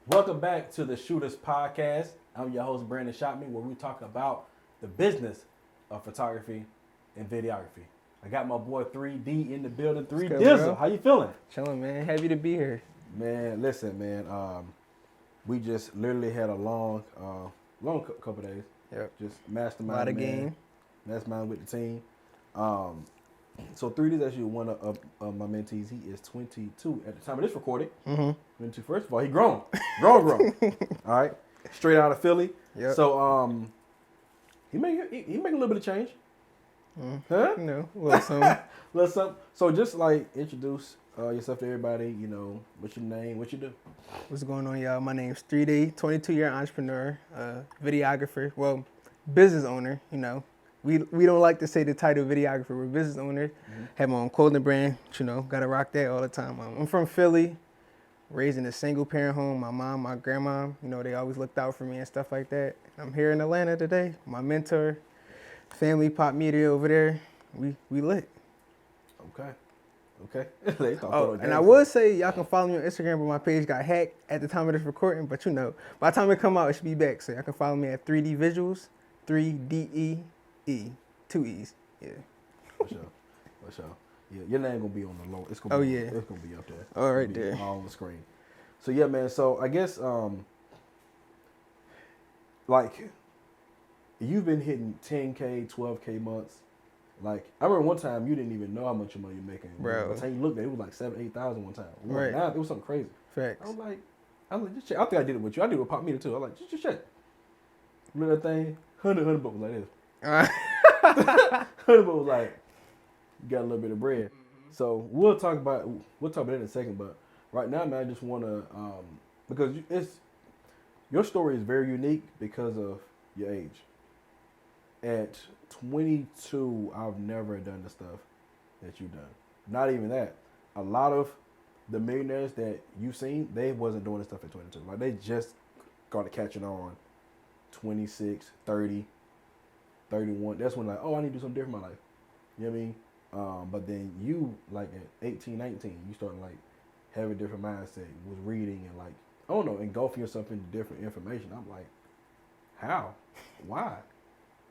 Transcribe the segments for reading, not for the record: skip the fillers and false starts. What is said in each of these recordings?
Welcome back to the Shooters Podcast. I'm your host, Brandon Shotman, where we talk about the business of photography and videography. I got my boy 3D in the building. 3 Dizzle, how you feeling? Chilling, man. Happy to be here. Man, listen, man. We just literally had a long couple days. Yep. Just mastermind. A lot of game. Mastermind with the team. So 3D is actually one of my mentees. He is 22 at the time of this recording. 22. First of all, he grown. All right. Straight out of Philly. Yep. So he make a little bit of change. Huh? You know, a little something. Little something. So just like introduce yourself to everybody. You know, what's your name? What you do? What's going on, y'all? My name's 3D, 22-year entrepreneur, videographer. Well, business owner. You know, we don't like to say the title videographer. We're business owner. Have my own clothing brand. You know, gotta rock that all the time. I'm from Philly. Raised in a single parent home. My mom, my grandma, you know, they always looked out for me and stuff like that. I'm here in Atlanta today. My mentor, family pop media over there. We lit. Okay. And I would say y'all can follow me on Instagram, but my page got hacked at the time of this recording. But you know, by the time it come out, it should be back. So y'all can follow me at 3D Visuals, 3DEE, 2 E's. Yeah. For sure. Yeah, your name gonna be on the low. It's gonna be, it's gonna be up there. All right there. All on the screen. So yeah, man. So I guess like you've been hitting 10K, 12K months. Like I remember one time you didn't even know how much money you're making. Bro. By the time you looked at it, was like 7,000-8,000 one time. Right. Now it was something crazy. Facts. I'm like, just check. I think I did it with you. I did it with Pop Meter too. I'm like, just check. Look at that thing. 100 bucks was like this. 100 bucks was like, you got a little bit of bread. So we'll talk about it in a second. But right now, man, I just want to because your story is very unique because of your age. At 22, I've never done the stuff that you've done. Not even that. A lot of the millionaires that you've seen, they wasn't doing this stuff at 22. Like they just started catching on 26, 30, 31. That's when like, oh, I need to do something different in my life. You know what I mean? But then you, like at 18, 19, you started like having a different mindset, was reading and like, I don't know, engulfing yourself into different information. I'm like, how? Why?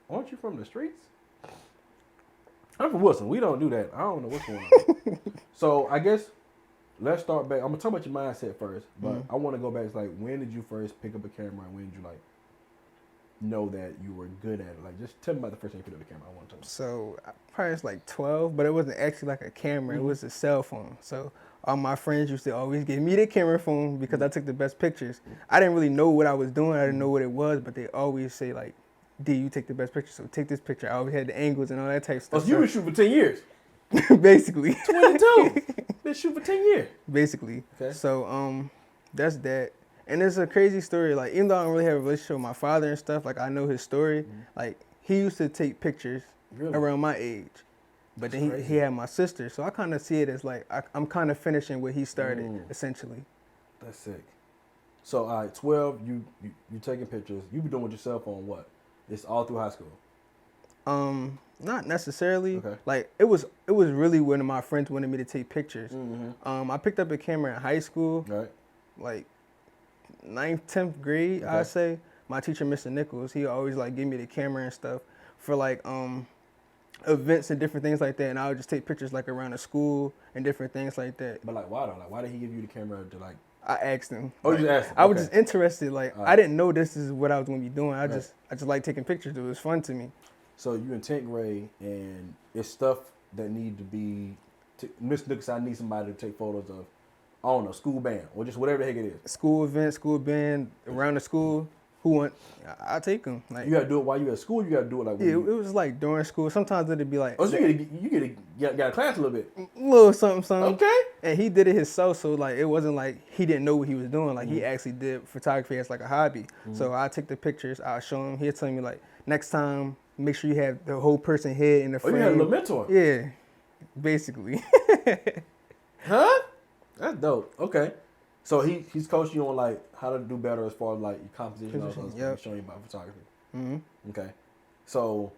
Aren't you from the streets? I'm from Wilson. We don't do that. I don't know what's going on. So I guess let's start back. I'm gonna talk about your mindset first, but I want to go back to like, when did you first pick up a camera and when did you like know that you were good at it? Like, just tell me about the first time you picked up a camera. I want to talk. So probably was like 12, but it wasn't actually like a camera. It was a cell phone. So all my friends used to always give me the camera phone because I took the best pictures. I didn't really know what I was doing. I didn't know what it was, but they always say like, D, you take the best picture, so take this picture. I always had the angles and all that type of stuff. Oh, so you been shooting for 10 years? Basically. 22. Been shooting for 10 years. Basically. Okay. So that's that. And it's a crazy story. Like, even though I don't really have a relationship with my father and stuff, like I know his story. Like, he used to take pictures around my age. But then he had my sister. So I kind of see it as like, I'm kind of finishing what he started, essentially. That's sick. So, all right, 12, you taking pictures. You been doing with your cell phone what? It's all through high school? Not necessarily. Okay. Like, it was really when my friends wanted me to take pictures. I picked up a camera in high school. Right. Like, 9th, 10th grade, I'd say. My teacher, Mr. Nichols, he always like give me the camera and stuff for like events and different things like that, and I would just take pictures like around the school and different things like that. But like, why though? Like, why did he give you the camera to like? I asked him. Oh, you just asked him? I was just interested. Like, I didn't know this is what I was going to be doing. I just like taking pictures. It was fun to me. So you in 10th grade, and it's stuff that need to be. Mr. Nichols, I need somebody to take photos of. I don't know, school band or just whatever the heck it is. School event, school band, around the school. I take them. Like, you gotta do it while you at school. You gotta do it like. Yeah, it was like during school. Sometimes it'd be like. Oh, so you got a class a little bit. A little something. Okay. And he did it himself, so like it wasn't like he didn't know what he was doing. Like he actually did photography as like a hobby. So I take the pictures. I'll show him. He'll tell me like, next time, make sure you have the whole person head in the frame. Oh, you had a little mentor. Yeah, basically. Huh? That's dope. Okay. So he's coaching you on like how to do better as far as like your composition and all those things, showing you about photography. Okay. So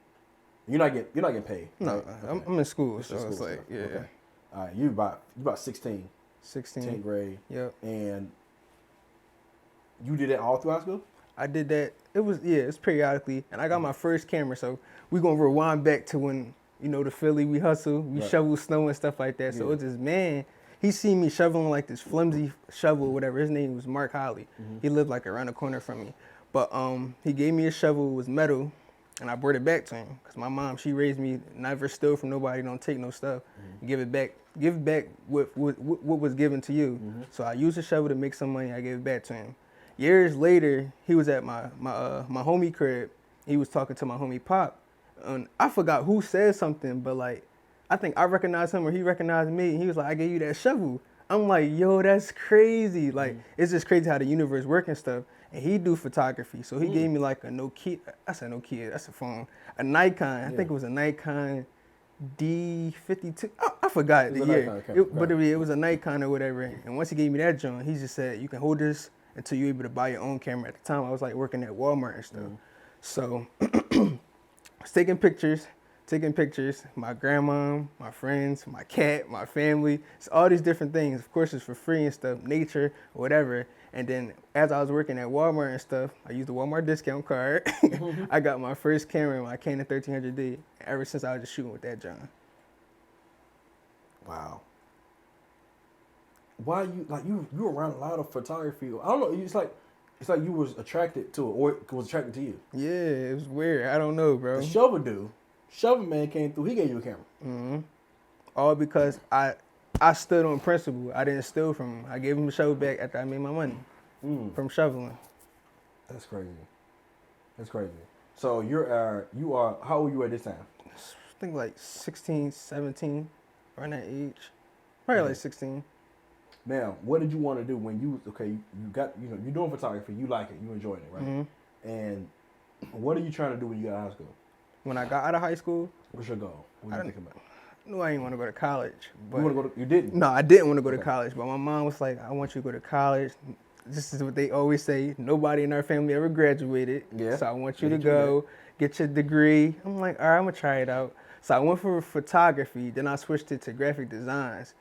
you're not getting paid. No, right? I'm in school, so it's like stuff. Okay. All right, you about 16. 16. 10th grade. Yep. And you did that all through high school? I did that. It's periodically. And I got my first camera, so we gonna rewind back to when, the Philly, we hustle, we shovel snow and stuff like that. So it's this man, he seen me shoveling like this flimsy shovel or whatever. His name was Mark Holly. He lived like around the corner from me. But he gave me a shovel, it was metal, and I brought it back to him. Cause my mom, she raised me, never steal from nobody, don't take no stuff. Give it back what was given to you. So I used the shovel to make some money, I gave it back to him. Years later, he was at my homie crib. He was talking to my homie Pop. And I forgot who said something, but like, I think I recognized him or he recognized me. And he was like, I gave you that shovel. I'm like, yo, that's crazy. Like, it's just crazy how the universe works and stuff. And he do photography. So he gave me like a Nokia. I said Nokia, that's a phone. A Nikon. I think it was a Nikon D52. I forgot the year. But it was a Nikon or whatever. And once he gave me that joint, he just said, you can hold this until you're able to buy your own camera. At the time, I was like working at Walmart and stuff. So I was taking pictures. My grandma, my friends, my cat, my family. It's all these different things. Of course, it's for free and stuff, nature, whatever. And then as I was working at Walmart and stuff, I used the Walmart discount card. I got my first camera, my Canon 1300D. Ever since I was just shooting with that, John. Wow. Why you were around a lot of photography? I don't know. It's like you was attracted to it, or it was attracted to you. Yeah, it was weird. I don't know, bro. The shovel man came through. He gave you a camera. All because I stood on principle. I didn't steal from him. I gave him the shovel back after I made my money from shoveling. That's crazy. So you are how old you at this time? I think like 16, 17, around that age. Probably like 16. Now, what did you want to do when you got you're doing photography, you like it, you enjoying it, right? And what are you trying to do when you got out of high school? When I got out of high school, what's your goal? What are you thinking about? No, I didn't want to go to college. But you didn't? No, I didn't want to go to college, but my mom was like, I want you to go to college. This is what they always say. Nobody in our family ever graduated. Yeah. So I want you to go, get your degree. I'm like, all right, I'm going to try it out. So I went for photography, then I switched it to graphic designs.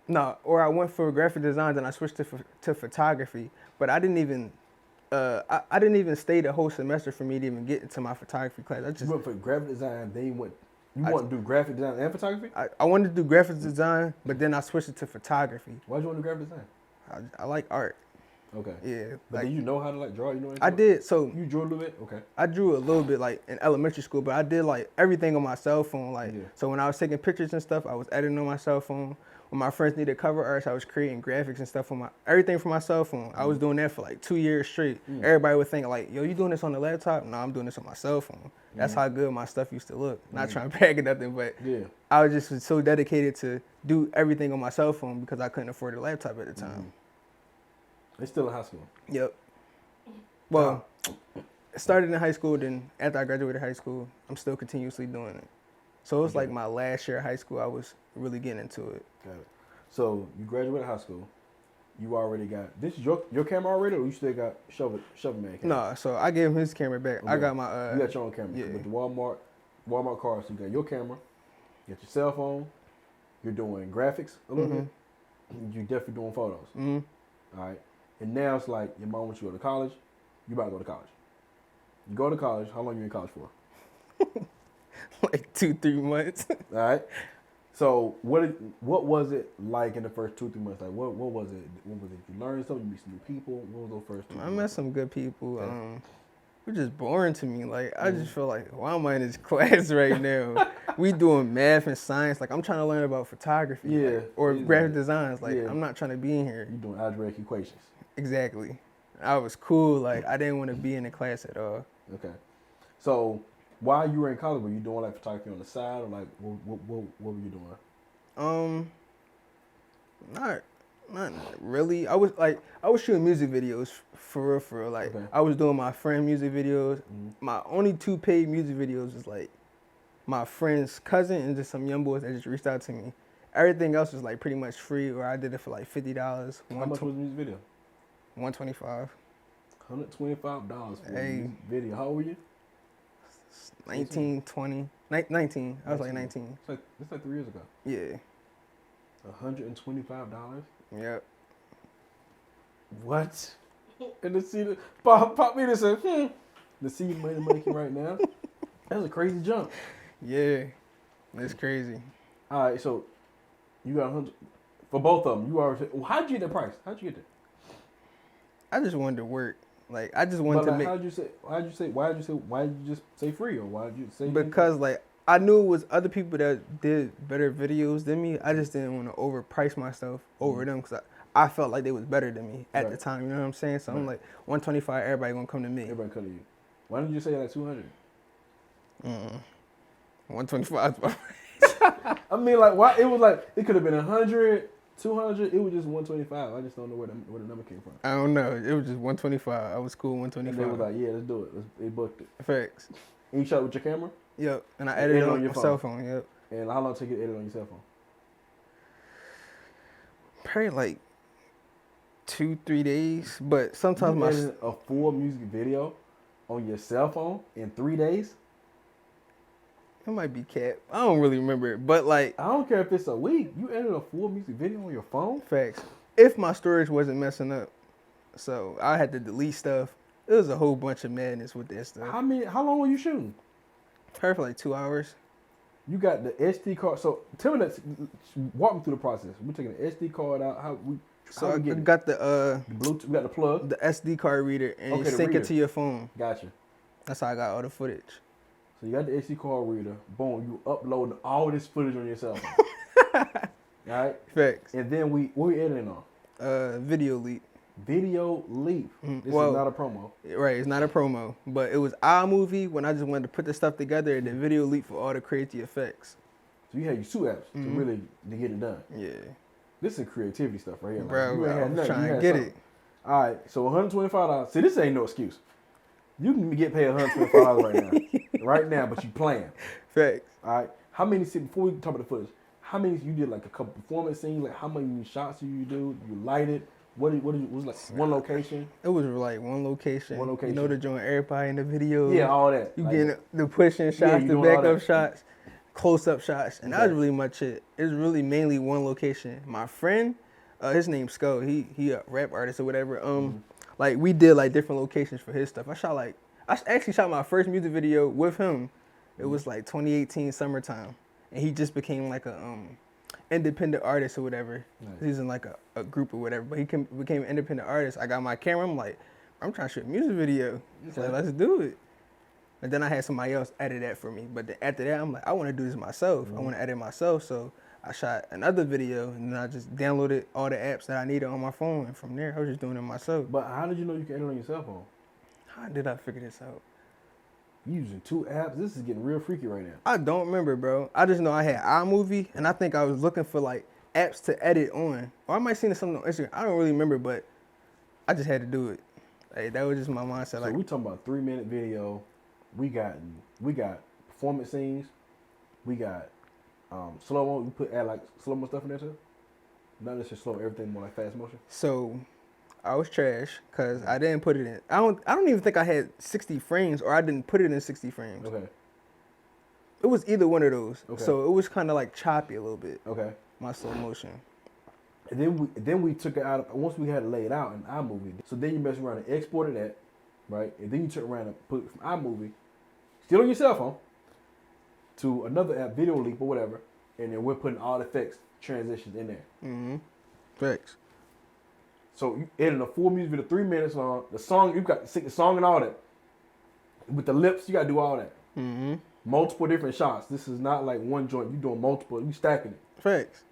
I went for graphic design, then I switched to photography. But I didn't even I didn't even stay the whole semester for me to even get into my photography class. You went for graphic design, then you want to do graphic design and photography? I wanted to do graphic design, but then I switched it to photography. Why'd you want to do graphic design? I like art. Okay. Yeah. But do you know how to draw? You know anything? I did. So you drew a little bit? Okay. I drew a little bit in elementary school, but I did everything on my cell phone. So when I was taking pictures and stuff, I was editing on my cell phone. When my friends needed cover arts, I was creating graphics and stuff everything from my cell phone. I was doing that for 2 years straight. Everybody would think yo, you doing this on the laptop? No, I'm doing this on my cell phone. That's how good my stuff used to look. Not trying to brag or nothing, but I was just so dedicated to do everything on my cell phone because I couldn't afford a laptop at the time. It's still in high school? Yep. Well, it started in high school, then after I graduated high school, I'm still continuously doing it. So it was my last year of high school, I was really getting into it. Got it. So you graduated high school. You already got, this is your camera already, or you still got Shovel Man camera? No, so I gave him his camera back. Okay. I got my... you got your own camera. Yeah. With the Walmart card, so you got your camera, you got your cell phone, you're doing graphics a little bit, you're definitely doing photos. All right. And now it's like your mom wants you to go to college, you about to go to college. You go to college, how long are you in college for? 2-3 months. All right. So what was it like in the first 2-3 months? Like what was it? What was it? You learned something? You meet some new people? What was those first 2 months? I met some good people. Okay. They're just boring to me. I just feel like, why am I in this class right now? We doing math and science. I'm trying to learn about photography. Or graphic designs. I'm not trying to be in here. You doing algebraic equations. Exactly. I was cool. I didn't want to be in the class at all. Okay. So while you were in college, were you doing photography on the side, or what were you doing? Not really. I was shooting music videos for real. Okay. I was doing my friend music videos. My only 2 paid music videos was my friend's cousin and just some young boys that just reached out to me. Everything else was pretty much free, or I did it for $50. How much was the music video? $125. $125 for a music video. How old were you? 19, 20, 19. I was 19. It's 3 years ago. Yeah. $125? Yep. What? And the seed pop me and said, the seed money making right now. That's a crazy jump. Yeah, that's crazy. All right, so you got 100 for both of them. You already. How'd you get that price? How'd you get that? I just wanted to work. Like I just wanted to make. Why'd you just say free, or why'd you say? Because like I knew it was other people that did better videos than me. I just didn't want to overprice myself over them because I felt like they was better than me at the time. You know what I'm saying? So I'm like 125. Everybody gonna come to me. Everybody come to you. Why didn't you say like 200? 125. I mean, like, why? It was like, it could have been 100, 200. It was just 125. I just don't know where the number came from. I don't know. It was just 125. I was cool 125. And they was like, yeah, let's do it. They booked it. Facts. And you shot it with your camera? Yep. And I edited it on your cell phone. Yep. And how long did it take you to edit on your cell phone? Probably like 2-3 days. But sometimes you edited a full music video on your cell phone in 3 days? It might be cap. I don't really remember it, but like I don't care if it's a week. You edited a full music video on your phone? Facts. If my storage wasn't messing up, so I had to delete stuff. It was a whole bunch of madness with that stuff. How long were you shooting? Probably for like 2 hours. You got the SD card. So tell me that. Walk me through the process. We're taking the SD card out. I got the Bluetooth. We got the plug, the SD card reader, and you sync it to your phone. Gotcha. That's how I got all the footage. So you got the SD card reader. Boom. You uploading all this footage on your cell phone. All right. Facts. And then what we editing on? Video Leap. Video Leap. This is not a promo. Right, it's not a promo. But it was iMovie when I just wanted to put the stuff together, and then Video Leap for all the crazy effects. So you had your 2 apps to really get it done. Yeah. This is creativity stuff right here. Bro, I'm trying to get it. All right, so $125. See, this ain't no excuse. You can get paid $125 right now. Right now, but you playing. Facts. All right. How many, before we talk about the footage, how many, you did like a couple performance scenes? Like how many shots did you do? You lighted? What was like one location? It was like one location. One location. You know, to join everybody in the video. Yeah, all that. You like, getting the pushing shots, the backup shots, close-up shots. And that was really much it. It was really mainly one location. My friend, his name's Skull. He a rap artist or whatever. Like we did like different locations for his stuff. I actually shot my first music video with him. It was like 2018 summertime, and he just became like a independent artist or whatever. Nice. He's in like a group or whatever, but he became an independent artist. I got my camera. I'm like, I'm trying to shoot a music video. He's like, let's do it. And then I had somebody else edit that for me. But after that, I'm like, I want to do this myself. I want to edit myself. So I shot another video, and then I just downloaded all the apps that I needed on my phone. And from there, I was just doing it myself. But how did you know you could edit on your cell phone? How did I figure this out? You using 2 apps? This is getting real freaky right now. I don't remember, bro. I just know I had iMovie, and I think I was looking for like apps to edit on. Or I might have seen something on Instagram. I don't really remember, but I just had to do it. Like, that was just my mindset. So like, we talking about 3-minute video. We got performance scenes. We got slow mo. You add like slow mo stuff in there too. Not necessarily slow. Everything more like fast motion. So I was trash because I didn't put it in. I don't even think I had 60 frames, or I didn't put it in 60 frames. Okay. It was either one of those. Okay. So it was kind of like choppy a little bit. Okay. My slow motion. And then we took it out once we had it laid out in iMovie. So then you mess around and exported that, right? And then you turn around and put it from iMovie, still on your cell phone, to another app, Video Leap or whatever, and then we're putting all the effects, transitions in there. Thanks. So you edit a full music video, 3 minutes long. The song, you got to sing the song and all that. With the lips, you got to do all that. Multiple different shots. This is not like one joint. You doing multiple. You stacking it. Facts.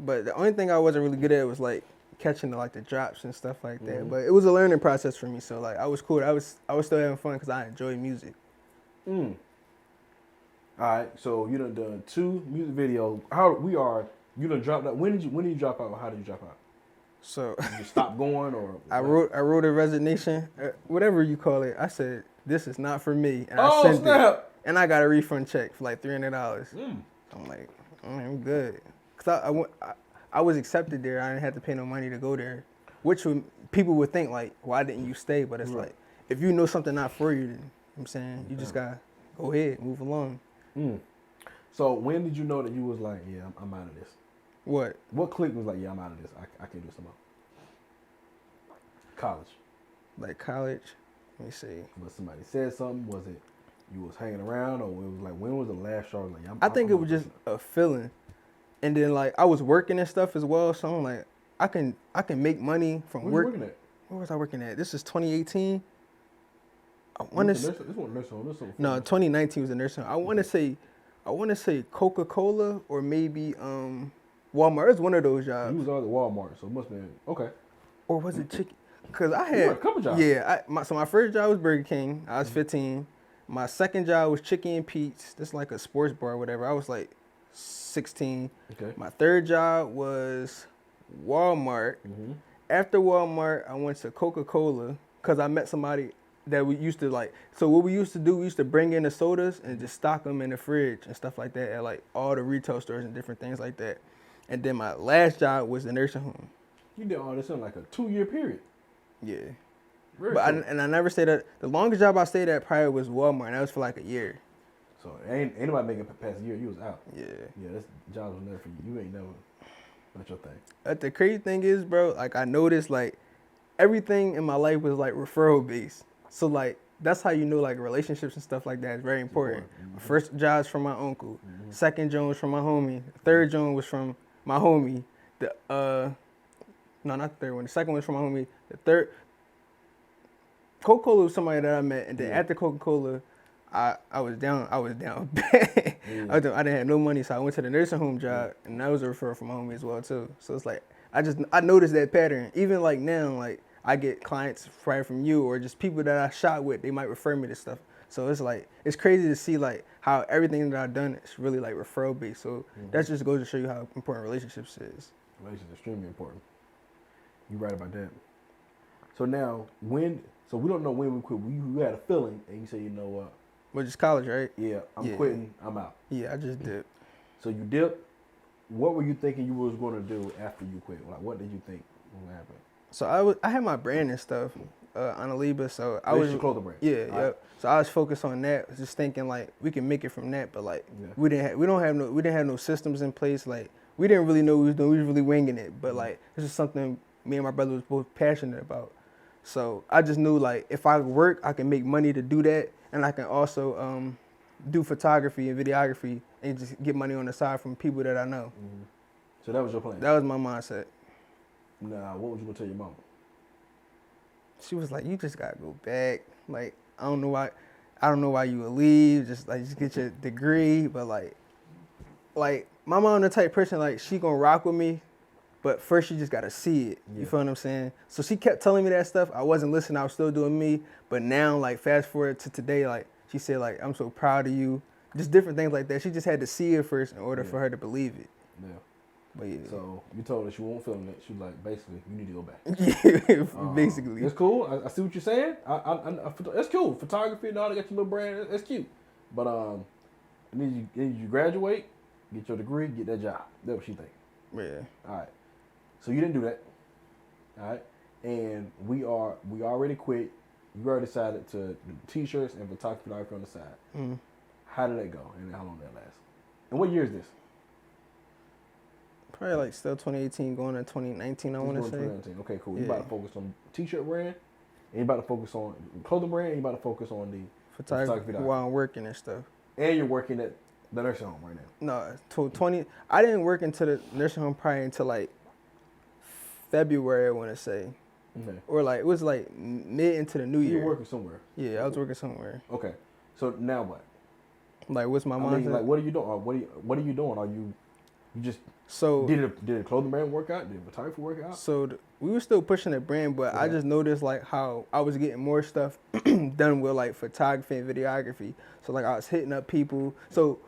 But the only thing I wasn't really good at was like catching the drops and stuff like that. But it was a learning process for me. So like I was cool. I was still having fun because I enjoy music. All right. So you done 2 music videos. You done dropped out. When did you drop out? Or how did you drop out? So you stop going, or I wrote a resignation, whatever you call it. I said this is not for me, and I sent it, and I got a refund check for like $300. I'm like, I'm good, cause I was accepted there. I didn't have to pay no money to go there, which people would think like, why didn't you stay? But it's like, if you know something not for you, then I'm saying you just gotta go ahead, move along. So when did you know that you was like, yeah, I'm out of this? What click was like, yeah, I'm out of this. I can't do this no more. College. Like college. Let me see. Was somebody said something? Was it you was hanging around, or it was like when was the last straw? Like I think it was just a feeling, and then like I was working and stuff as well. So I'm like, I can make money from Where work. you working at? Where was I working at? This is 2018. I want to. This one nursing home. No, 2019 was a nursing home. I want to say Coca-Cola or maybe Walmart. It was one of those jobs. You was always at Walmart, so it must have been okay. Or was it chicken? Cause I had a couple jobs. Yeah, so my first job was Burger King. I was 15. My second job was Chicken and Pete's. This is like a sports bar or whatever. I was like 16. Okay. My third job was Walmart. Mm-hmm. After Walmart, I went to Coca-Cola because I met somebody that we used to like. So what we used to do, we used to bring in the sodas and just stock them in the fridge and stuff like that at like all the retail stores and different things like that. And then my last job was the nursing home. You did all this in like a 2-year period. Yeah. Very But cool. I never stayed at, the longest job I stayed at probably was Walmart, and that was for like a year. So ain't anybody making it past a year. You was out. Yeah. Yeah, this job was never for you. You ain't never. Not your thing. But the crazy thing is, bro, like I noticed like everything in my life was like referral based. So like that's how you know like relationships and stuff like that is very important. Mm-hmm. My first job's from my uncle. Mm-hmm. Second job was from my homie. The third job was from my homie. No, not the third one. The second one was from my homie. The third, Coca-Cola was somebody that I met, and then after Coca-Cola, I was down bad. Yeah. I didn't have no money, so I went to the nursing home job, and that was a referral from my homie as well too. So it's like I noticed that pattern. Even like now, like I get clients probably from you or just people that I shot with, they might refer me to stuff. So it's like it's crazy to see like how everything that I've done is really like referral based. So that just goes to show you how important relationships is. Relationships are extremely important. You're right about that. So now, so we don't know when we quit. You had a feeling, and you said, you know what? Which is college, right? Yeah, I'm quitting. I'm out. Yeah, I just dipped. So you dipped. What were you thinking you was going to do after you quit? Like, what did you think was going to happen? So I had my brand and stuff on Aliba, so I was your clothing brand. Yeah, All yeah. right. So I was focused on that, just thinking like we can make it from that, but like we didn't have no systems in place. Like we didn't really know what we was doing. We was really winging it, but like this is something me and my brother was both passionate about. So I just knew like if I work, I can make money to do that, and I can also do photography and videography and just get money on the side from people that I know. Mm-hmm. So that was your plan. That was my mindset. Nah, what was you gonna tell your mama? She was like, "You just gotta go back. Like I don't know why you would leave. Just get your degree, but like my mom the type person like she gonna rock with me." But first, you just got to see it. You feel what I'm saying? So she kept telling me that stuff. I wasn't listening. I was still doing me. But now, like, fast forward to today, like, she said, like, I'm so proud of you. Just different things like that. She just had to see it first in order for her to believe it. Yeah. But yeah. So you told her she won't feeling it. She was like, basically, you need to go back. Yeah, basically. It's cool. I see what you're saying. It's cool. Photography and all that. Got your little brand. It's cute. But I need you graduate, get your degree, get that job. That's what she think. Yeah. All right. So you didn't do that, all right? And we already quit. You already decided to do T-shirts and photography on the side. Mm. How did that go, and how long did that last? And what year is this? Probably like still 2018, going to 2019. I want to say. 2019. Okay, cool. Yeah. You about to focus on T-shirt brand, and you about to focus on clothing brand, and you about to focus on the photography while I'm working and stuff. And you're working at the nursing home right now. No, 20. I didn't work into the nursing home probably until like February, I want to say. Okay. Or like, it was like mid into the new year. You were working somewhere. Yeah, I was working somewhere. Okay. So now what? Like, what's my mindset? Like, what are you doing? What are you doing? Are you just did a clothing brand work out? Did photography work out? So we were still pushing the brand, but I just noticed like how I was getting more stuff done with like photography and videography. So like I was hitting up people. So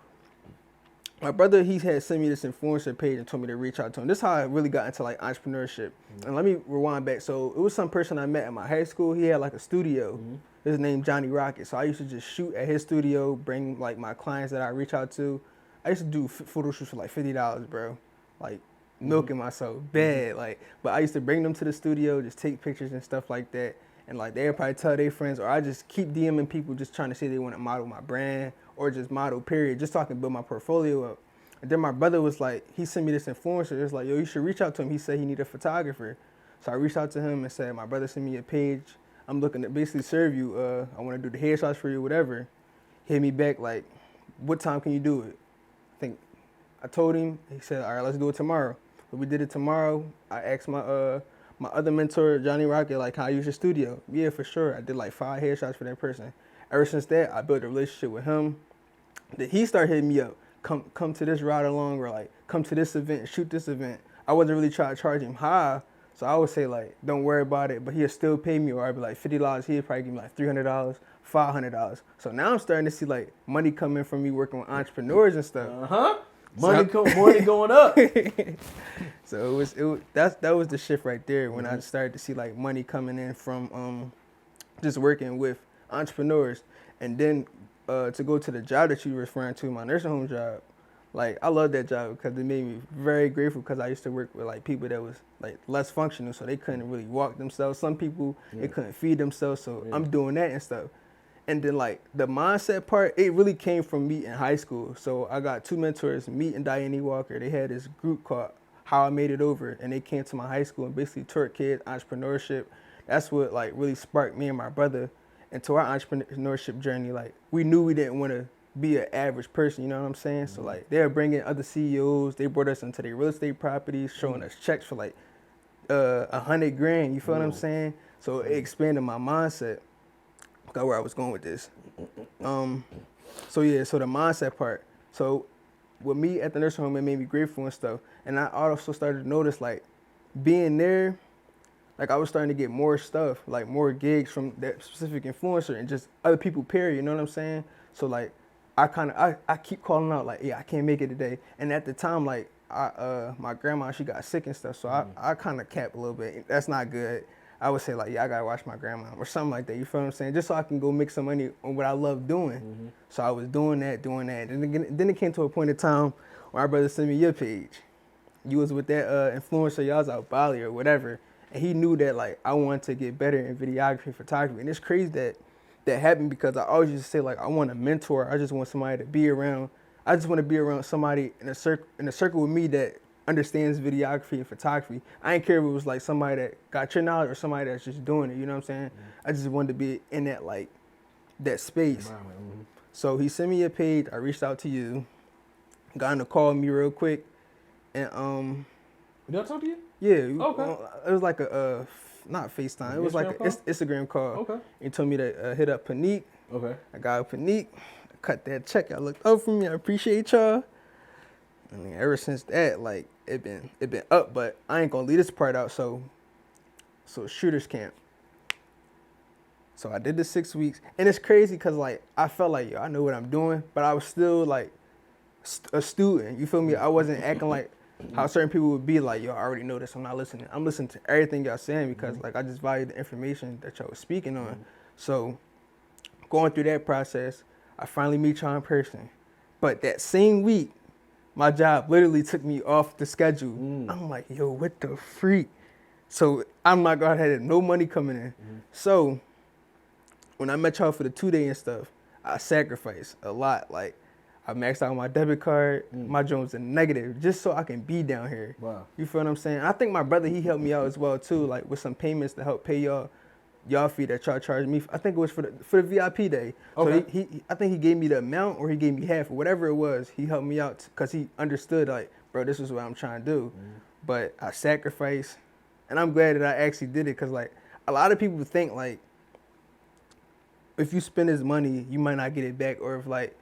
my brother, he had sent me this influencer page and told me to reach out to him. This is how I really got into like entrepreneurship. And let me rewind back. So it was some person I met at my high school. He had like a studio. His name Johnny Rocket. So I used to just shoot at his studio, bring like my clients that I reach out to. I used to do photo shoots for like $50, bro. Like milking myself bad. Like, but I used to bring them to the studio, just take pictures and stuff like that. And like they'd probably tell their friends, or I just keep DMing people just trying to say they want to model my brand or just model period, just so I can build my portfolio up. And then my brother was like, he sent me this influencer. It's like, yo, you should reach out to him. He said he needed a photographer. So I reached out to him and said, my brother sent me a page. I'm looking to basically serve you. I want to do the headshots for you, whatever. He hit me back like, what time can you do it? I think I told him. He said, all right, let's do it tomorrow. But we did it tomorrow. I asked my other mentor, Johnny Rocket, like, how I use your studio? Yeah, for sure. I did like 5 headshots for that person. Ever since that, I built a relationship with him. That he started hitting me up, come to this ride along, or like come to this event, shoot this event. I wasn't really trying to charge him high, so I would say like, don't worry about it. But he'll still pay me, or I'd be like $50. He'd probably give me like $300, $500. So now I'm starting to see like money coming from me working with entrepreneurs and stuff. Money going up. So that was the shift right there when I started to see like money coming in from just working with entrepreneurs. And then to go to the job that you were referring to, my nursing home job, like I love that job because it made me very grateful, because I used to work with like people that was like less functional, so they couldn't really walk themselves. Some people they couldn't feed themselves, so I'm doing that and stuff. And then like the mindset part, it really came from me in high school. So I got 2 mentors, me and Diane Walker. They had this group called How I Made It Over, and they came to my high school and basically taught kids entrepreneurship. That's what like really sparked me and my brother into our entrepreneurship journey. Like we knew we didn't want to be an average person, you know what I'm saying? So like they were bringing other CEOs, they brought us into their real estate properties, showing us checks for like $100,000. You feel what I'm saying? So it expanded my mindset. Got where I was going with this. So the mindset part. So with me at the nursing home, it made me grateful and stuff. And I also started to notice like being there, like I was starting to get more stuff, like more gigs from that specific influencer and just other people, period, you know what I'm saying? So like I keep calling out like, yeah, I can't make it today. And at the time, like my grandma, she got sick and stuff. So I kind of capped a little bit. That's not good. I would say like, yeah, I gotta watch my grandma or something like that. You feel what I'm saying? Just so I can go make some money on what I love doing. So I was doing that. And then it came to a point in time where my brother sent me your page. You was with that influencer, y'all was out Bali or whatever. And he knew that like I wanted to get better in videography, photography. And it's crazy that happened, because I always used to say like, I want a mentor. I just want somebody to be around. I just want to be around somebody in a circle with me that understands videography and photography. I didn't care if it was like somebody that got your knowledge or somebody that's just doing it, you know what I'm saying? I just wanted to be in that like that space. So he sent me a page, I reached out to you, got him to call me real quick, and Did I talk to you? Yeah. Okay. It was like a not FaceTime. It was like an Instagram call. Okay. He told me to hit up Paneek. Okay. I got up Paneek, cut that check. I looked up for me. I appreciate y'all. I mean, ever since that, like it been up. But I ain't gonna leave this part out. So shooters camp. So I did the 6 weeks, and it's crazy because like I felt like, yo, I know what I'm doing, but I was still like a student. You feel me? I wasn't acting like how certain people would be like, yo, I already know this, I'm not listening. I'm listening to everything y'all saying, because like I just value the information that y'all was speaking on. So going through that process, I finally meet y'all in person. But that same week, my job literally took me off the schedule. I'm like, yo, what the freak? So I'm not gonna have no money coming in. So when I met y'all for the 2-day and stuff, I sacrificed a lot. Like I maxed out my debit card, my joint's in negative, just so I can be down here. Wow. You feel what I'm saying? I think my brother, he helped me out as well too, like with some payments to help pay y'all fee that y'all charged me. I think it was for the VIP day. Okay. So he I think he gave me the amount, or he gave me half, or whatever it was. He helped me out because he understood like, bro, this is what I'm trying to do. But I sacrificed, and I'm glad that I actually did it, because like a lot of people think like if you spend this money, you might not get it back, or if like,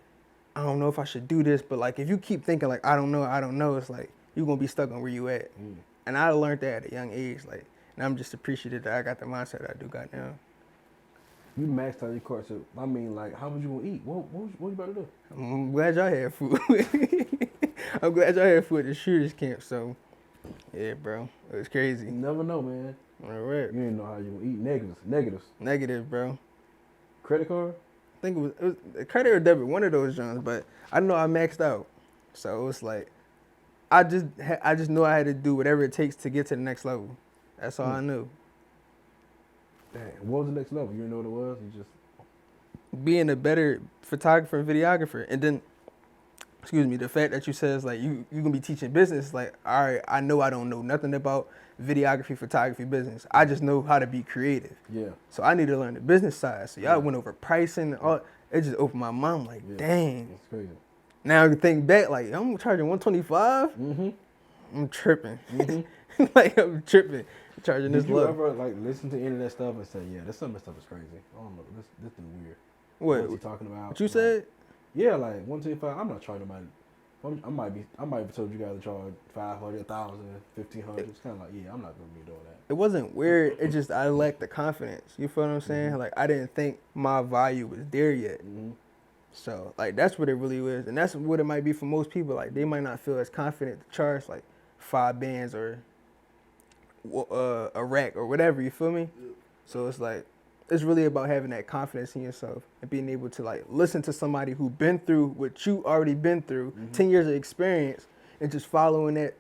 I don't know if I should do this, but like if you keep thinking like, I don't know, it's like you're gonna be stuck on where you at. And I learned that at a young age, like, and I'm just appreciative that I got the mindset that I do got now. You maxed out your card, so I mean, like, how was you gonna eat? What you about to do? I'm glad y'all had food. I'm glad y'all had food at the shooters camp. So, yeah, bro, it was crazy. You never know, man. All right. You didn't know how you gonna eat. Negatives. Negative, bro. Credit card? I think it was credit or debit, one of those joints. But I know I maxed out, so it was like I just knew I had to do whatever it takes to get to the next level. That's all I knew. Dang, what was the next level? You didn't know what it was? You just being a better photographer and videographer. And then excuse me, the fact that you said is like you gonna be teaching business, like, all right, I know I don't know nothing about videography, photography, business. I just know how to be creative. Yeah. So I need to learn the business side. So y'all Yeah. went over pricing and all. It just opened my mind, like, dang. It's crazy. Now I can think back, like, I'm charging $125. Mm-hmm. I'm tripping. Mm-hmm. Like, I'm tripping. Charging Did this you low. ever like listen to any of that stuff and say, yeah, some of this stuff is crazy? I don't know. This is weird. What? What's he talking about? What you like, said? Yeah, like 125. I'm not charging nobody. I might have told you guys to charge 500, 1,000, 1,500. It's kind of like, yeah, I'm not gonna be doing that. It wasn't weird. It just I lacked the confidence. You feel what I'm saying? Mm-hmm. Like I didn't think my value was there yet. Mm-hmm. So like that's what it really was, and that's what it might be for most people. Like they might not feel as confident to charge like 5 bands or a rack or whatever. You feel me? Yeah. So it's like it's really about having that confidence in yourself and being able to like listen to somebody who been through what you already been through, 10 years of experience, and just following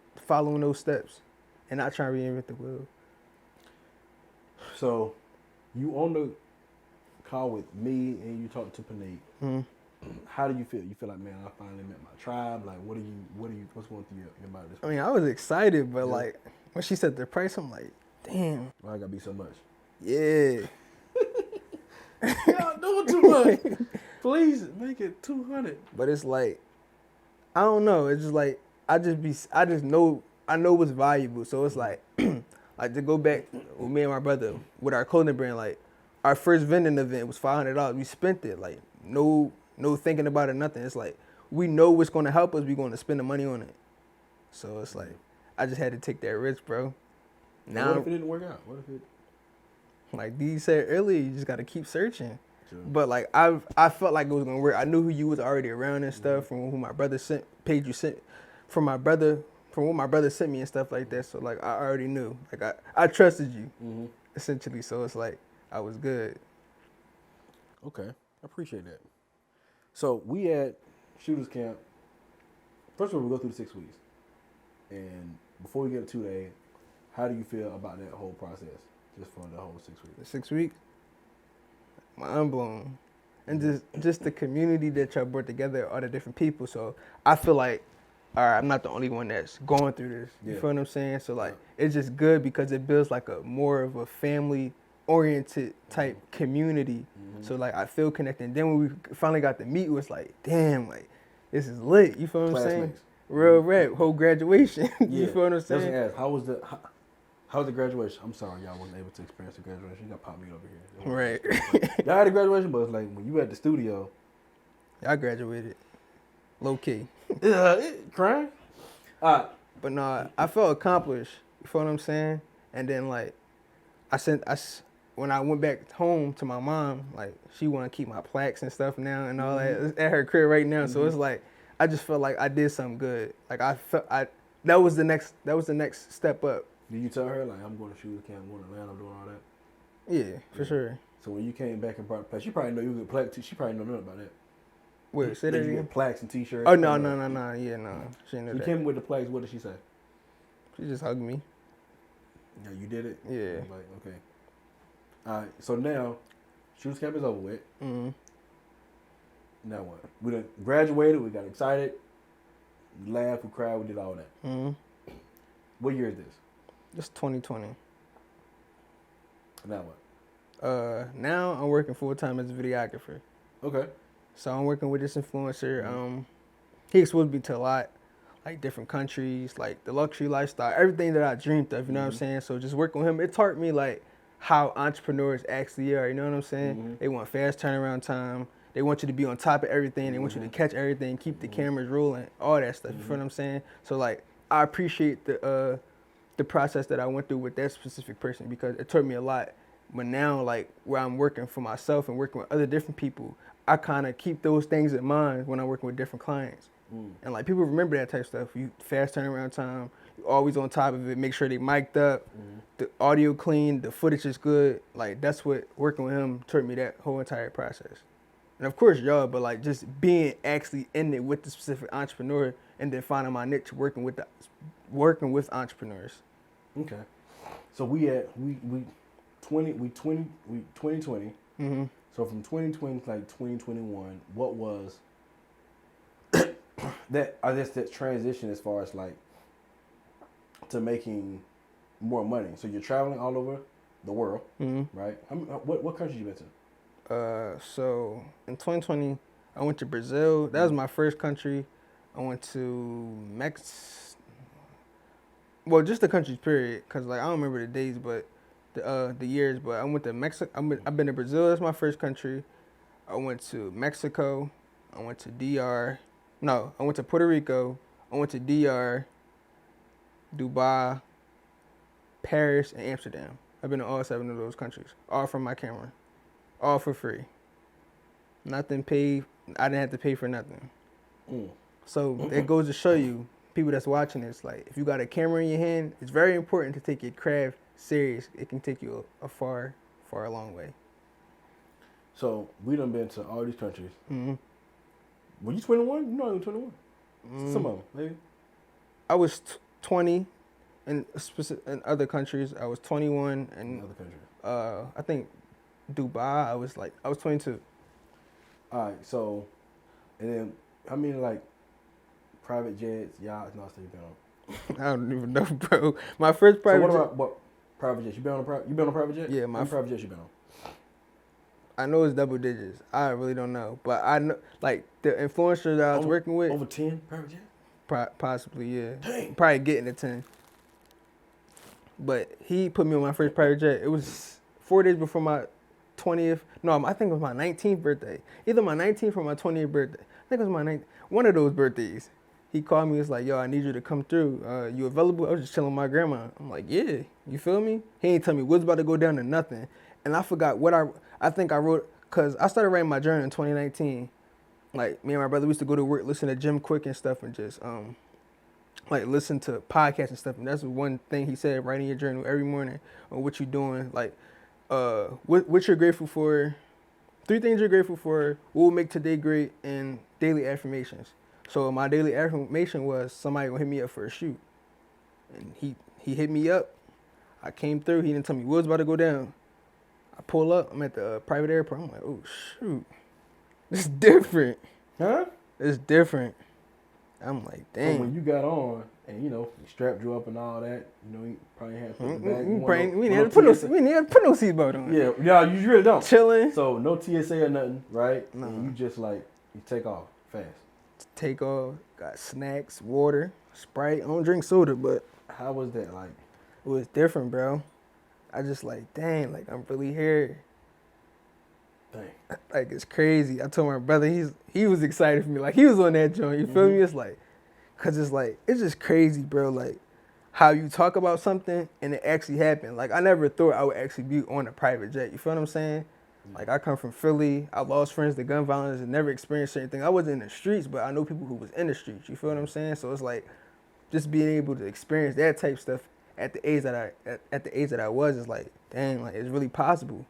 those steps, and not trying to reinvent the wheel. So, you on the call with me and you talked to Panay. Mm-hmm. How do you feel? You feel like, man, I finally met my tribe. Like, what's going through your mind? I mean, I was excited, but like when she said the price, I'm like, damn. Why I gotta be so much? Yeah. Y'all doing too much. Please make it 200. But it's like, I don't know. It's just like I know what's valuable. So it's like, like to go back with me and my brother with our clothing brand. Like our first vending event was $500. We spent it. Like no thinking about it, nothing. It's like we know what's going to help us. We're going to spend the money on it. So it's like I just had to take that risk, bro. Now, what if it didn't work out? What if it? Like D said earlier, you just got to keep searching. Sure. But like I felt like it was gonna work. I knew who you was already around and stuff from who my brother sent from what my brother sent me and stuff like that. So like I already knew. Like I trusted you essentially. So it's like I was good. Okay, I appreciate that. So we at Shooters Camp. First of all, we go through the 6 weeks, and before we get to 2 days, how do you feel about that whole process? Just for the whole 6 weeks. The 6 weeks, mind blown, and just the community that y'all brought together, all the different people. So I feel like, all right, I'm not the only one that's going through this. You feel what I'm saying? So like, it's just good because it builds like a more of a family-oriented type community. So like, I feel connected. And then when we finally got to meet, it was like, damn, like this is lit. You feel what I'm saying? Real rap, whole graduation. You feel what I'm saying? Ask, how was the graduation? I'm sorry y'all wasn't able to experience the graduation. You got pop me over here. Right. Y'all had a graduation, but it's like when you at the studio. I graduated. Low key. Crying? But no, I felt accomplished. You feel what I'm saying? And then like, when I went back home to my mom, like she want to keep my plaques and stuff now and all that. It's at her crib right now. So it's like, I just felt like I did something good. Like that was the next step up. Did you tell her, like, I'm going to Shooters Camp, I'm going to Atlanta, I'm doing all that? Yeah, for sure. So when you came back and brought the plaques, she probably know you get plaques too. She probably know nothing about that. Wait, say that you again? get plaques and t-shirts. Oh, no. Yeah, no. She didn't know You that. came with the plaques, what did she say? She just hugged me. Yeah, you did it? Yeah. Like, okay. All right, so now, Shooters Camp is over with. Mm-hmm. Now what? We done graduated, we got excited, we laughed, we cried, we did all that. Mm-hmm. What year is this? It's 2020. Now what? Now I'm working full time as a videographer. Okay. So I'm working with this influencer. He exposed me to a lot, like different countries, like the luxury lifestyle, everything that I dreamed of. You know what I'm saying? So just working with him, it taught me like how entrepreneurs actually are. You know what I'm saying? They want fast turnaround time. They want you to be on top of everything. They want you to catch everything, keep the cameras rolling, all that stuff. You feel what I'm saying? So like I appreciate the process that I went through with that specific person because it taught me a lot. But now, like, where I'm working for myself and working with other different people, I kind of keep those things in mind when I'm working with different clients. And, like, people remember that type of stuff. You fast turnaround time, you always on top of it, make sure they mic'd up, the audio clean, the footage is good. Like, that's what working with him taught me that whole entire process. And, of course, y'all, but, like, just being actually in it with the specific entrepreneur and then finding my niche working with entrepreneurs. Okay. So we 2020. So from 2020 to like 2021, what that transition as far as like to making more money. So you're traveling all over the world, right? What countries you been to? So in 2020, I went to Brazil. That was my first country. I went to well, just the countries, period. Cause like I don't remember the days, but the years. But I went to Mexico. I've been to Brazil. That's my first country. I went to Mexico. I went to DR. No, I went to Puerto Rico. I went to DR, Dubai, Paris, and Amsterdam. I've been to all 7 of those countries, all from my camera, all for free. Nothing paid. I didn't have to pay for nothing. So it goes to show you, people that's watching this, like if you got a camera in your hand, it's very important to take your craft serious. It can take you a far long way. So we done been to all these countries. Were you 21? You know I was 21. Some of them, maybe. I was 20 in other countries. I was 21 in other countries. I think Dubai. I was 22. All right. So, and then how many like private jets, yachts, and all stuff you been on? I don't even know, bro. My first private. So what private jets? You been on a private jet? Yeah, my private jets you been on. I know it's double digits. I really don't know, but I know like the influencers that I was working with. Over 10 private jets? Possibly, yeah. Dang. Probably getting to 10. But he put me on my first private jet. It was 4 days before my 20th. No, I think it was my 19th birthday. Either my 19th or my 20th birthday. I think it was my 19th. One of those birthdays. He called me. He was like, yo, I need you to come through. You available? I was just chilling with my grandma. I'm like, yeah. You feel me? He ain't tell me what's about to go down or nothing. And I forgot what I think I wrote, because I started writing my journal in 2019. Like, me and my brother, we used to go to work, listen to Jim Quick and stuff, and just, like, listen to podcasts and stuff. And that's one thing he said, writing your journal every morning on what you're doing. Like, what you're grateful for, 3 things you're grateful for, what will make today great, and daily affirmations. So my daily affirmation was somebody gonna hit me up for a shoot. And he hit me up. I came through. He didn't tell me what was about to go down. I pull up. I'm at the private airport. I'm like, oh, shoot. It's different. Huh? It's different. I'm like, dang. So when you got on and, he strapped you up and all that, you probably had to put the bag. We didn't have to put no seatbelt on. Yeah, you really don't. Chilling. So no TSA or nothing, right? No. And you just you take off fast. Take off, got snacks, water, Sprite. I don't drink soda, but. How was that like? It was different, bro. I just dang, I'm really here. Dang. Like, it's crazy. I told my brother, he was excited for me. Like, he was on that joint, you feel me? It's cause it's just crazy, bro. Like, how you talk about something and it actually happened. Like, I never thought I would actually be on a private jet. You feel what I'm saying? Like, I come from Philly. I lost friends to gun violence and never experienced anything. I wasn't in the streets, but I know people who was in the streets. You feel what I'm saying? So it's just being able to experience that type of stuff at the age that I was is dang, it's really possible.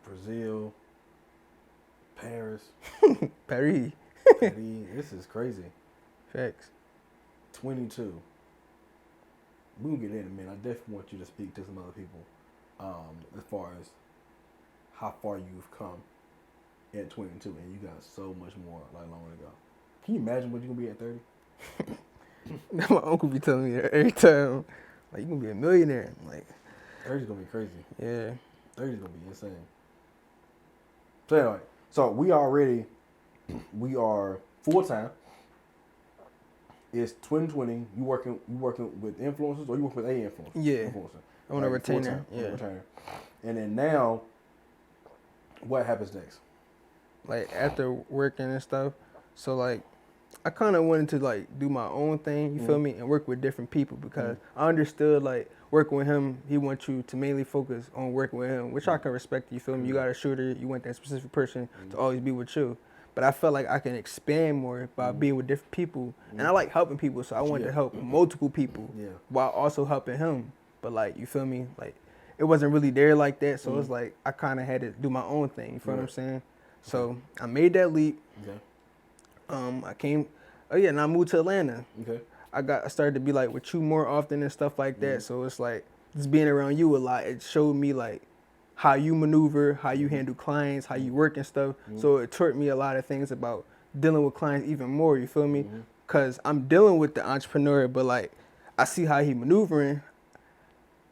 Brazil, Paris. Paris. This is crazy. Facts. 22. We'll get in a minute. I definitely want you to speak to some other people as far as how far you've come at 22, and you got so much more longer to go. Can you imagine what you're going to be at 30? My uncle be telling me that every time. You're going to be a millionaire. I'm like, 30's going to be crazy. Yeah. 30's going to be insane. So anyway, we are full-time. It's 2020. You working with influencers, or you working with a influencer? Yeah. Influencer. I want a retainer. Yeah. Retainer. And then now, what happens next? After working and stuff, so I kind of wanted to do my own thing. You feel me? And work with different people, because I understood working with him, he wants you to mainly focus on working with him, which I can respect. You feel me? You got a shooter. You want that specific person to always be with you. But I felt like I can expand more by being with different people. And I like helping people, so I wanted to help multiple people while also helping him. But you feel me? It wasn't really there like that, so it's I kind of had to do my own thing. You feel what I'm saying? So I made that leap. Okay. I came, and I moved to Atlanta. Okay. I started to be with you more often and stuff like that. So it's just being around you a lot. It showed me how you maneuver, how you handle clients, how you work and stuff. So it taught me a lot of things about dealing with clients even more, you feel me? Because I'm dealing with the entrepreneur, but like I see how he maneuvering.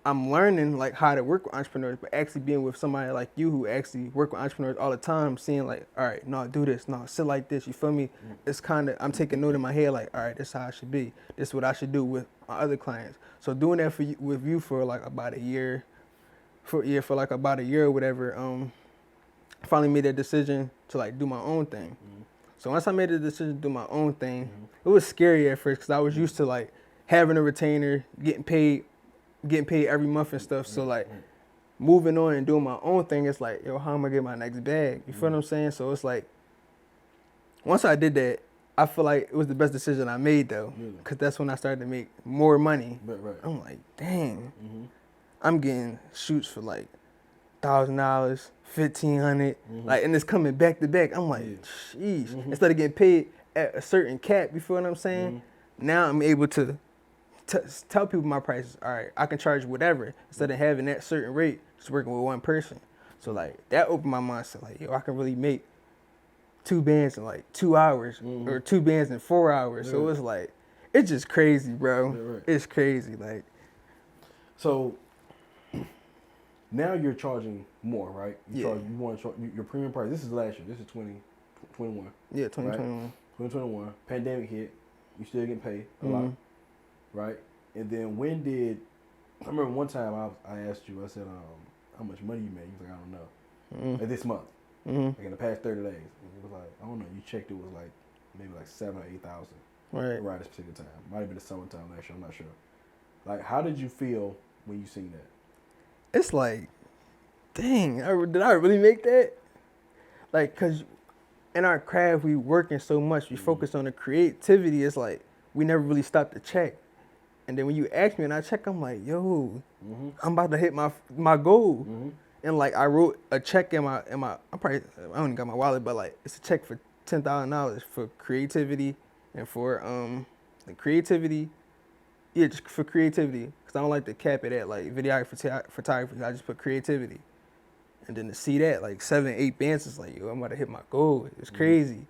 I'm learning like how to work with entrepreneurs, but actually being with somebody like you who actually work with entrepreneurs all the time, seeing like, all right, no, do this, no, sit like this, you feel me? It's kind of, I'm taking note in my head like, all right, this is how I should be. This is what I should do with my other clients. So doing that with you for like about a year, for like about a year or whatever, I finally made that decision to like do my own thing. So once I made the decision to do my own thing, it was scary at first because I was used to like having a retainer, getting paid every month and stuff. So like moving on and doing my own thing, it's like, yo, how am I gonna get my next bag? You feel what I'm saying? So it's like, once I did that, I feel like it was the best decision I made though, because that's when I started to make more money. Right. I'm like, dang, I'm getting shoots for like $1,000, $1,500, like, and it's coming back to back. I'm like, sheesh. Instead of getting paid at a certain cap, you feel what I'm saying? Now I'm able to tell people my prices. All right, I can charge whatever instead of having that certain rate, just working with one person. So like that opened my mind to like, yo, I can really make 2 bands in like 2 hours or 2 bands in 4 hours. So it's like, it's just crazy, bro. It's crazy, like. So now you're charging more, right? You want to charge your premium price. This is last year. This is 2021. Yeah, 2021. Right? 2021. Pandemic hit. You still getting paid a lot, right? And then when did I remember one time I asked you, I said, how much money you made? You was like, I don't know. Like this month, like in the past 30 days. And it was like, I don't know. You checked, it was like maybe like 7,000 or 8,000. Right at this particular time. Might have been the summertime last year. I'm not sure. Like, how did you feel when you seen that? It's like, dang, did I really make that? Like, cause in our craft, we working so much. We focus on the creativity. It's like we never really stop to check. And then when you ask me and I check, I'm like, yo, I'm about to hit my goal. And like I wrote a check in my I don't even got my wallet, but like it's a check for $10,000 for creativity and for the creativity. Yeah, just for creativity, because I don't like to cap it at like videography, photography. I just put creativity. And then to see that, like 7, 8 bands, it's like, yo, I'm about to hit my goal. It's crazy.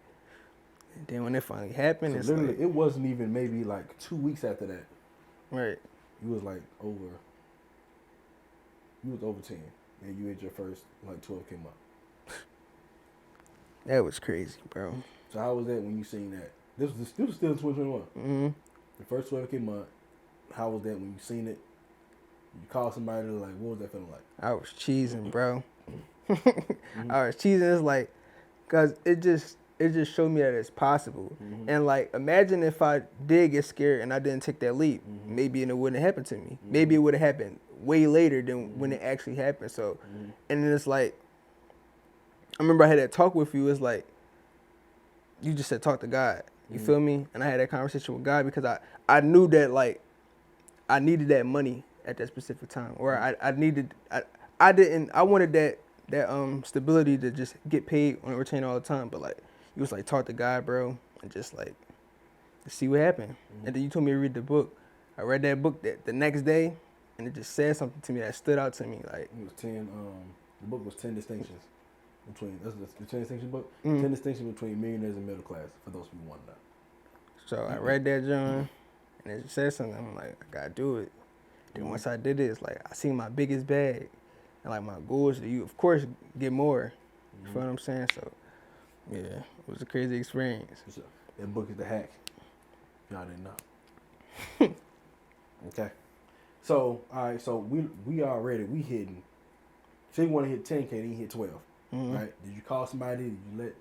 And then when it finally happened, so it's literally, like, it wasn't even maybe like 2 weeks after that. Right. You was like over 10, and you hit your first like 12K month. That was crazy, bro. So how was that when you seen that? This was still 2021. The first 12K month. How was that when you seen it? You called somebody, like, what was that feeling like? I was cheesing, bro. I was cheesing. It's like, cause it just showed me that it's possible. And like, imagine if I did get scared and I didn't take that leap. Maybe it wouldn't happen to me. Maybe it would have happened way later than when it actually happened. So, and then it's like, I remember I had that talk with you. It's like, you just said talk to God. You feel me? And I had that conversation with God because I knew that like I needed that money at that specific time, or I wanted that stability to just get paid on a retainer all the time. But like, you was like, talk to God, bro, and just like see what happened. And then you told me to read the book. I read that book the next day, and it just said something to me that stood out to me. Like, it was 10. The book was 10 distinctions between. That's the 10 distinction book. 10 distinctions between millionaires and middle class. For those who want to know. So I read that, John, and it said something. I'm like, I gotta do it. Then once I did it, it's like I seen my biggest bag, and like my goals. You of course get more. You feel what I'm saying? So yeah, it was a crazy experience. That book is the hack. Y'all didn't know. Okay. So all right. So we already hitting. Say you want to hit 10K, then you hit 12. Right? Did you call somebody? Did you let?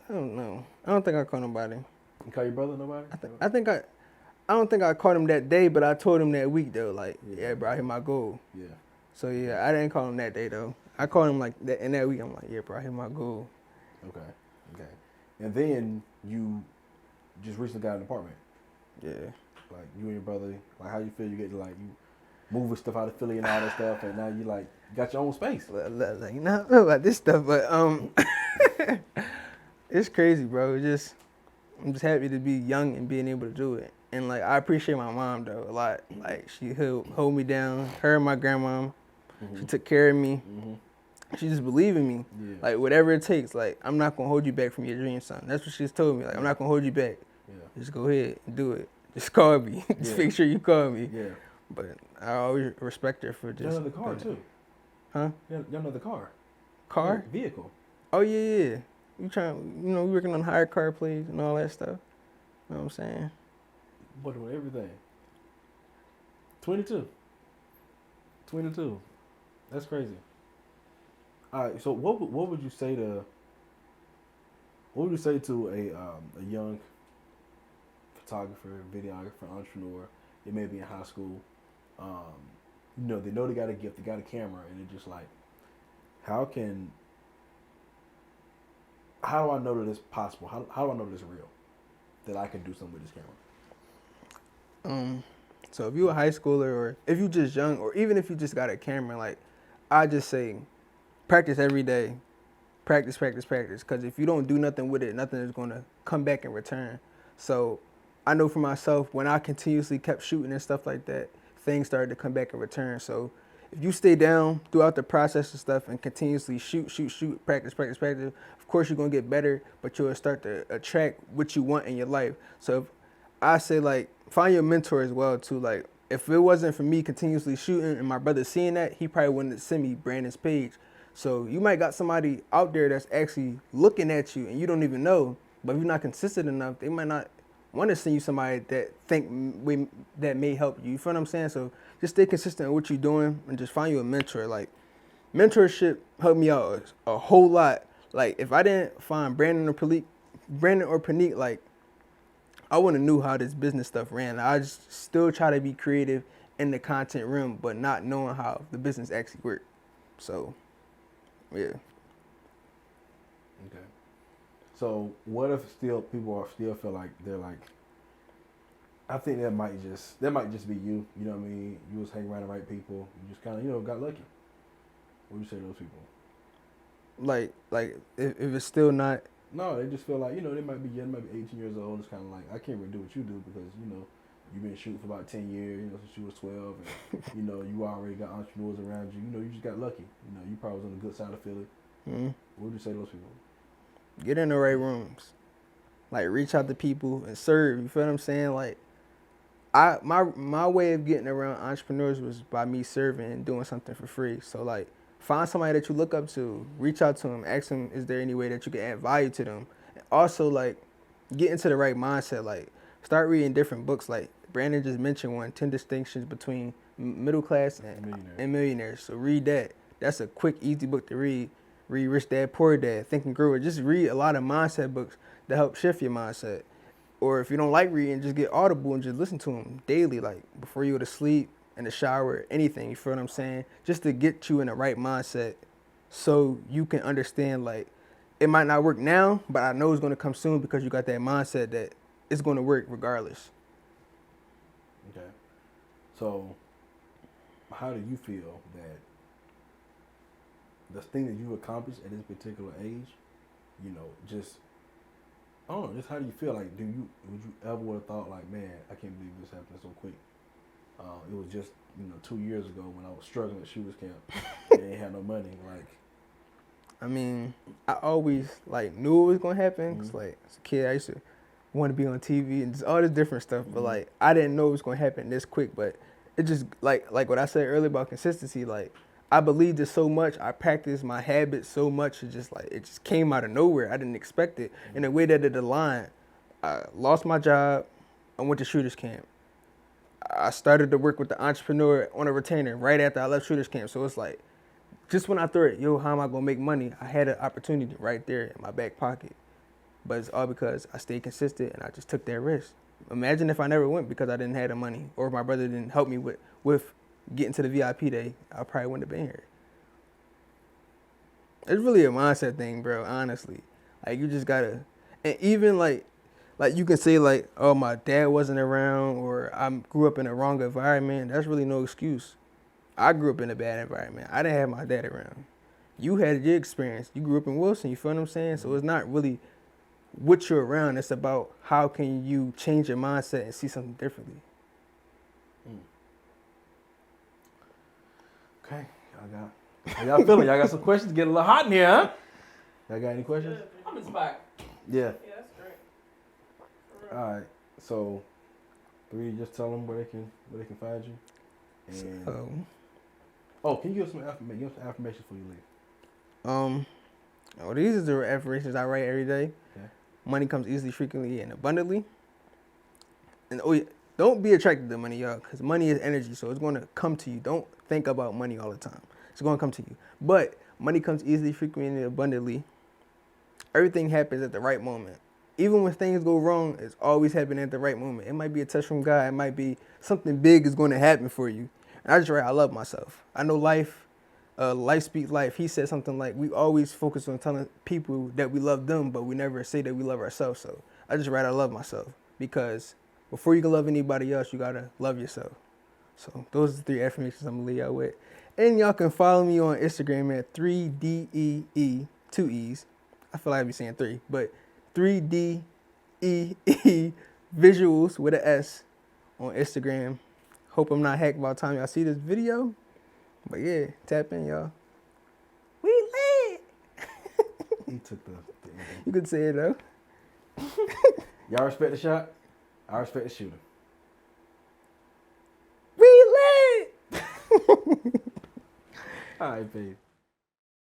I don't know. I don't think I called nobody. You call your brother? Nobody? I don't think I called him that day, but I told him that week though. Like, yeah, bro, I hit my goal. Yeah. So yeah, I didn't call him that day though. I called him like that in that week. I'm like, yeah, bro, I hit my goal. Okay. And then you just recently got an apartment. Yeah. Like you and your brother. Like how you feel? You get to like you moving stuff out of Philly and all that stuff, and now you like got your own space. Like, you know about this stuff, but it's crazy, bro. I'm just happy to be young and being able to do it. And like I appreciate my mom though a lot. Like she hold me down. Her and my grandma, She took care of me. Mm-hmm. She just believed in me. Yeah. Like, whatever it takes. Like, I'm not going to hold you back from your dreams, son. That's what she's told me. Like, I'm not going to hold you back. Yeah. Just go ahead and do it. Just call me. Just make sure you call me. Yeah. But I always respect her for just... Y'all know the car, too. Huh? Y'all know the car. Car? Yeah, vehicle. Oh, yeah. We working on hire car plays and all that stuff. You know what I'm saying? What with everything. 22. That's crazy. All right, so what would you say to a young photographer, videographer, entrepreneur? They may be in high school. They know they got a gift, they got a camera, and they're just like, how do I know that it's possible? How do I know that it's real? That I can do something with this camera? So if you're a high schooler, or if you're just young, or even if you just got a camera, like, I just say, practice every day. Practice. Because if you don't do nothing with it, nothing is going to come back in return. So I know for myself, when I continuously kept shooting and stuff like that, things started to come back in return. So if you stay down throughout the process and stuff and continuously shoot, practice, of course you're going to get better, but you'll start to attract what you want in your life. So if I say, like, find your mentor as well, too. Like, if it wasn't for me continuously shooting and my brother seeing that, he probably wouldn't send me Brandon's page. So you might got somebody out there that's actually looking at you and you don't even know, but if you're not consistent enough, they might not want to send you somebody that that may help you. You feel what I'm saying? So just stay consistent with what you're doing and just find you a mentor. Like, mentorship helped me out a whole lot. Like, if I didn't find Brandon or Praneek, like, I wouldn't have knew how this business stuff ran. I just still try to be creative in the content room, but not knowing how the business actually worked. So, yeah. Okay. So what if people still feel like they're like, I think that might just be you. You know what I mean? You was hanging around the right people. You just kind of got lucky. What do you say to those people? Like if it's still not. No, they just feel like, they might be 18 years old. It's kind of like, I can't really do what you do because, you've been shooting for about 10 years, since you was 12. And, you already got entrepreneurs around you. You just got lucky. You probably was on the good side of Philly. Mm-hmm. What would you say to those people? Get in the right rooms. Like, reach out to people and serve. You feel what I'm saying? Like, my way of getting around entrepreneurs was by me serving and doing something for free. So, like, find somebody that you look up to, reach out to them, ask them, is there any way that you can add value to them? And also, like, get into the right mindset. Like, start reading different books. Like, Brandon just mentioned one, 10 Distinctions Between Middle Class and Millionaires. So read that. That's a quick, easy book to read. Read Rich Dad, Poor Dad, Think and Grow Rich. Just read a lot of mindset books to help shift your mindset. Or if you don't like reading, just get Audible and just listen to them daily, like before you go to sleep, in the shower, anything, you feel what I'm saying? Just to get you in the right mindset so you can understand, like, it might not work now, but I know it's going to come soon because you got that mindset that it's going to work regardless. Okay. So how do you feel that the thing that you accomplished at this particular age, just, I don't know, just how do you feel? Like, would you ever would have thought, like, man, I can't believe this happened so quick? It was just, 2 years ago when I was struggling at Shooters Camp and ain't had no money. Like, I mean, I always, like, knew it was going to happen. Cause, like, as a kid, I used to want to be on TV and just all this different stuff. But, like, I didn't know it was going to happen this quick. But it just, like what I said earlier about consistency, like, I believed it so much. I practiced my habits so much. It just came out of nowhere. I didn't expect it. And the way that it aligned, I lost my job. I went to Shooters Camp. I started to work with the entrepreneur on a retainer right after I left Shooters Camp. So it's like, just when I thought, how am I going to make money? I had an opportunity right there in my back pocket. But it's all because I stayed consistent and I just took that risk. Imagine if I never went because I didn't have the money, or if my brother didn't help me with getting to the VIP day, I probably wouldn't have been here. It's really a mindset thing, bro, honestly. Like, you just got to, and even like you can say, like, oh, my dad wasn't around, or I grew up in a wrong environment. That's really no excuse. I grew up in a bad environment. I didn't have my dad around. You had your experience. You grew up in Wilson, you feel what I'm saying? So it's not really what you're around. It's about how can you change your mindset and see something differently. Okay. How y'all feeling? Y'all got some questions? Getting a little hot in here, huh? Y'all got any questions? I'm inspired. Yeah. Yeah, that's great. All right. So, 3, just tell them where they can find you. And, can you give some affirmation before you leave? Well, these are the affirmations I write every day. Okay. Money comes easily, frequently, and abundantly. And don't be attracted to money, y'all, because money is energy, so it's going to come to you. Don't think about money all the time. It's going to come to you. But money comes easily, frequently, and abundantly. Everything happens at the right moment. Even when things go wrong, it's always happening at the right moment. It might be a touch from God. It might be something big is going to happen for you. And I just write, I love myself. I know life speaks life. He said something like, we always focus on telling people that we love them, but we never say that we love ourselves. So I just write, I love myself, because before you can love anybody else, you got to love yourself. So those are the 3 affirmations I'm going to leave y'all with. And y'all can follow me on Instagram at 3DEE, 2 E's. I feel like I be saying 3, but 3DEE visuals with an S on Instagram. Hope I'm not hacked by the time y'all see this video. But yeah, tap in, y'all. We lit. He took the You could say it though. Y'all respect the shot? I respect the shooter. We lit. All right, babe.